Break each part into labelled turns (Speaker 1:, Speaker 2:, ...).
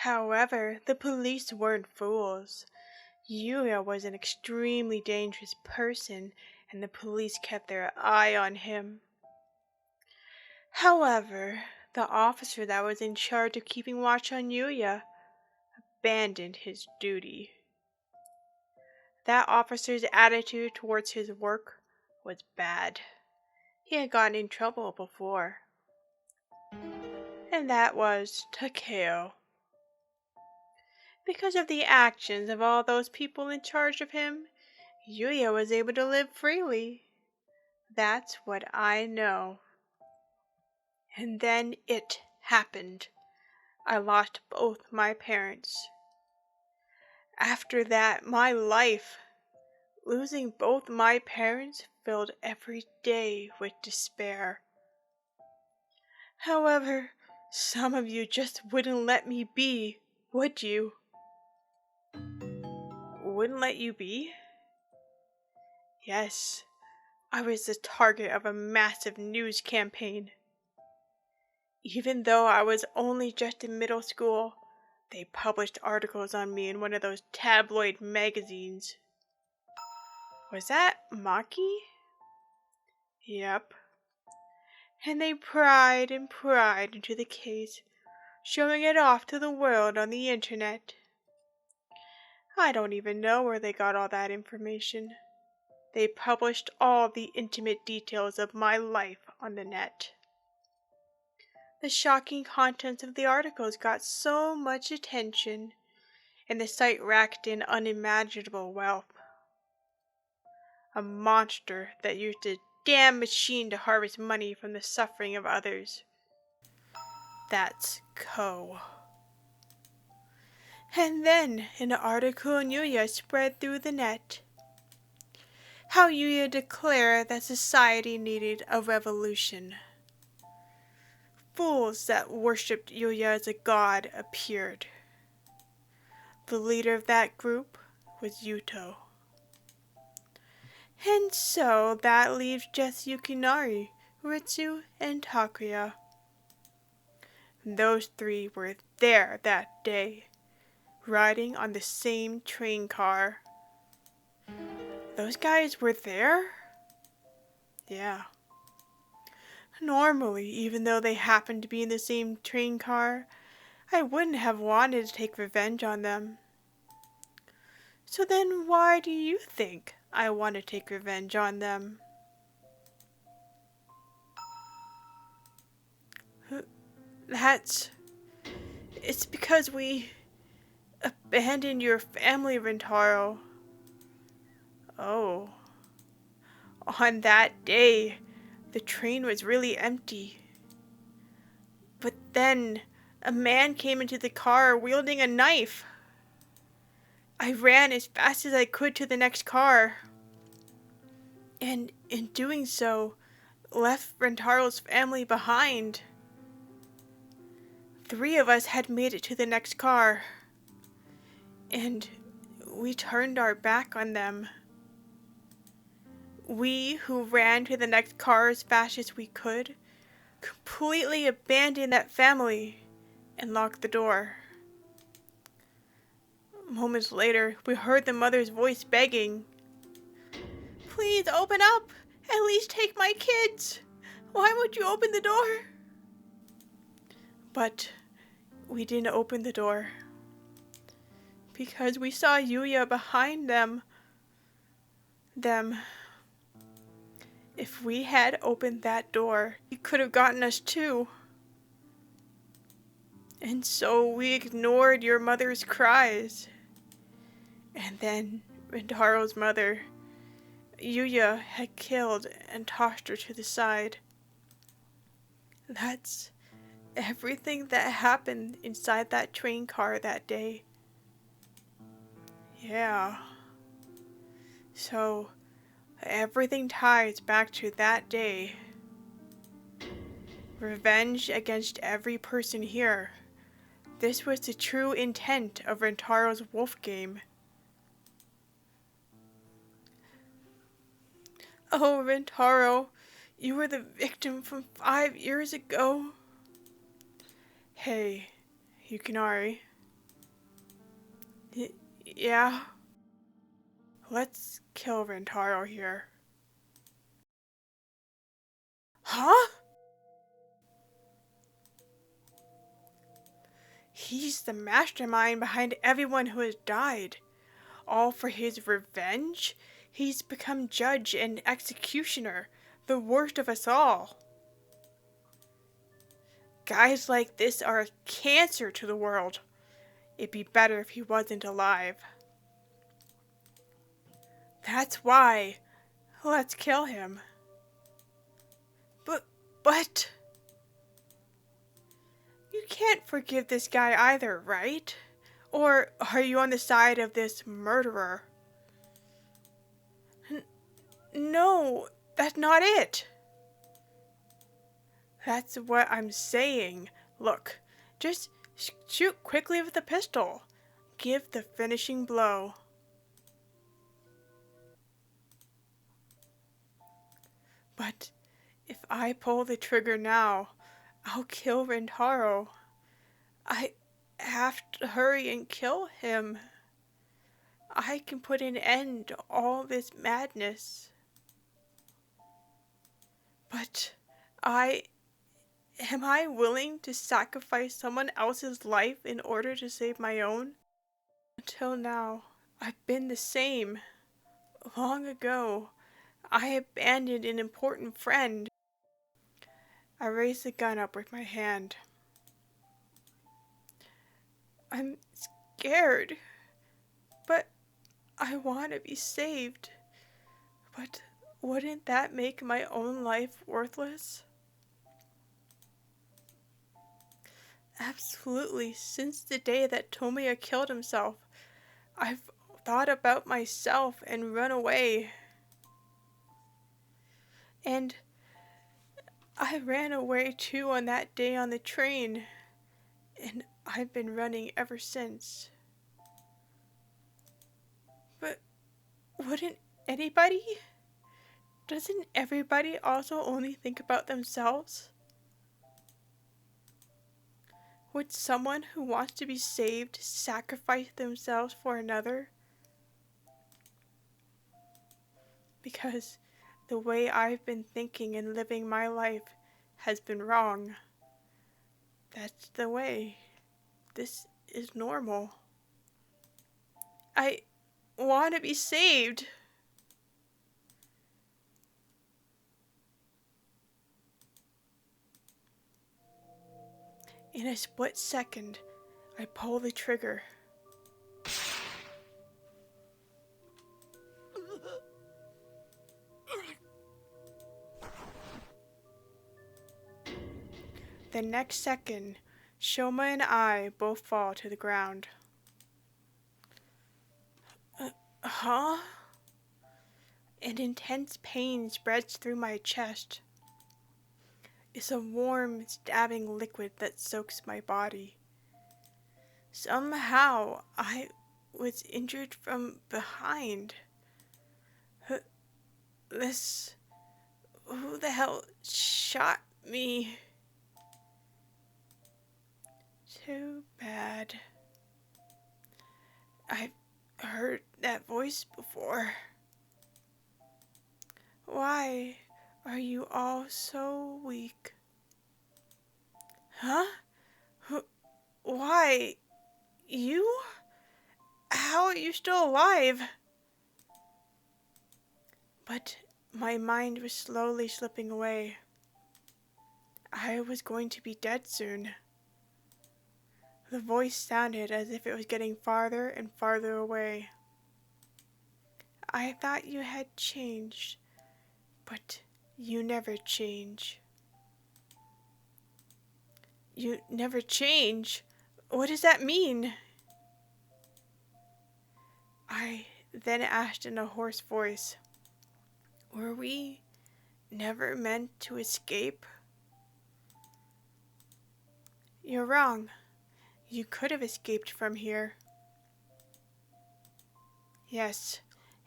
Speaker 1: However, the police weren't fools. Yuya was an extremely dangerous person, and the police kept their eye on him. However, the officer that was in charge of keeping watch on Yuya abandoned his duty. That officer's attitude towards his work was bad. He had gotten in trouble before. And that was Takeo. Because of the actions of all those people in charge of him, Yuya was able to live freely. That's what I know. And then it happened. I lost both my parents. After that, my life, losing both my parents, filled every day with despair. However, some of you just wouldn't let me be, would you? Wouldn't let you be? Yes, I was the target of a massive news campaign. Even though I was only just in middle school, they published articles on me in one of those tabloid magazines. Was that Maki? Yep. And they pried and pried into the case, showing it off to the world on the internet. I don't even know where they got all that information. They published all the intimate details of my life on the net. The shocking contents of the articles got so much attention, and the site racked in unimaginable wealth. A monster that used a damn machine to harvest money from the suffering of others. That's Ko. And then an article on Yuya spread through the net. How Yuya declared that society needed a revolution. Fools that worshipped Yuya as a god appeared. The leader of that group was Yuto. And so that leaves just Yukinari, Ritsu, and Takuya. Those three were there that day, riding on the same train car. Those guys were there? Yeah. Normally, even though they happened to be in the same train car, I wouldn't have wanted to take revenge on them. So then why do you think I want to take revenge on them? It's because we abandoned your family, Rentaro. Oh. On that day, the train was really empty. But then, a man came into the car wielding a knife. I ran as fast as I could to the next car. And in doing so, left Rentaro's family behind. 3 of us had made it to the next car. And we turned our back on them. We who ran to the next car as fast as we could, completely abandoned that family and locked the door. Moments later, we heard the mother's voice begging, "Please open up! At least take my kids! Why won't you open the door?" But we didn't open the door because we saw Yuya behind them. If we had opened that door, he could have gotten us too. And so we ignored your mother's cries. And then Rentaro's mother, Yuya, had killed and tossed her to the side. That's everything that happened inside that train car that day. Yeah. So everything ties back to that day. Revenge against every person here. This was the true intent of Rentaro's wolf game. Oh, Rentaro, you were the victim from 5 years ago. Hey, Yukinari, Yeah? Let's kill Rentaro here. Huh? He's the mastermind behind everyone who has died. All for his revenge? He's become judge and executioner, the worst of us all. Guys like this are a cancer to the world. It'd be better if he wasn't alive. That's why. Let's kill him. But... You can't forgive this guy either, right? Or are you on the side of this murderer? No, that's not it. That's what I'm saying. Look, just shoot quickly with the pistol. Give the finishing blow. But if I pull the trigger now, I'll kill Rentaro. I have to hurry and kill him. I can put an end to all this madness. But am I willing to sacrifice someone else's life in order to save my own? Until now, I've been the same. Long ago, I abandoned an important friend. I raised the gun up with my hand. I'm scared, but I want to be saved. But wouldn't that make my own life worthless? Absolutely. Since the day that Tomoya killed himself, I've thought about myself and run away. And I ran away too on that day on the train, and I've been running ever since. But wouldn't anybody? Doesn't everybody also only think about themselves? Would someone who wants to be saved sacrifice themselves for another? Because the way I've been thinking and living my life has been wrong. That's the way. This is normal. I want to be saved. In a split second, I pull the trigger. The next second, Shoma and I both fall to the ground. Huh? An intense pain spreads through my chest. It's a warm, stabbing liquid that soaks my body. Somehow, I was injured from behind. Who the hell shot me? Too bad. I've heard that voice before. Why are you all so weak? Huh? Why? You? How are you still alive? But my mind was slowly slipping away. I was going to be dead soon. The voice sounded as if it was getting farther and farther away. I thought you had changed, but you never change. You never change? What does that mean? I then asked in a hoarse voice, were we never meant to escape? You're wrong. You could have escaped from here. Yes,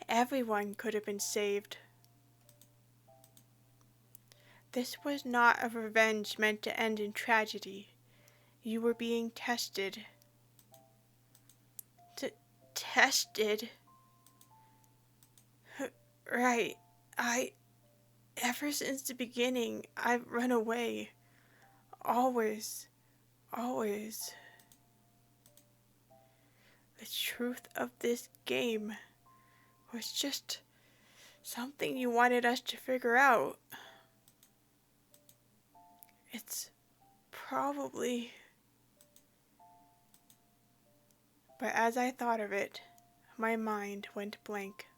Speaker 1: everyone could have been saved. This was not a revenge meant to end in tragedy. You were being tested. tested. Right. Ever since the beginning, I've run away. Always. Always. The truth of this game was just something you wanted us to figure out. It's probably... But as I thought of it, my mind went blank.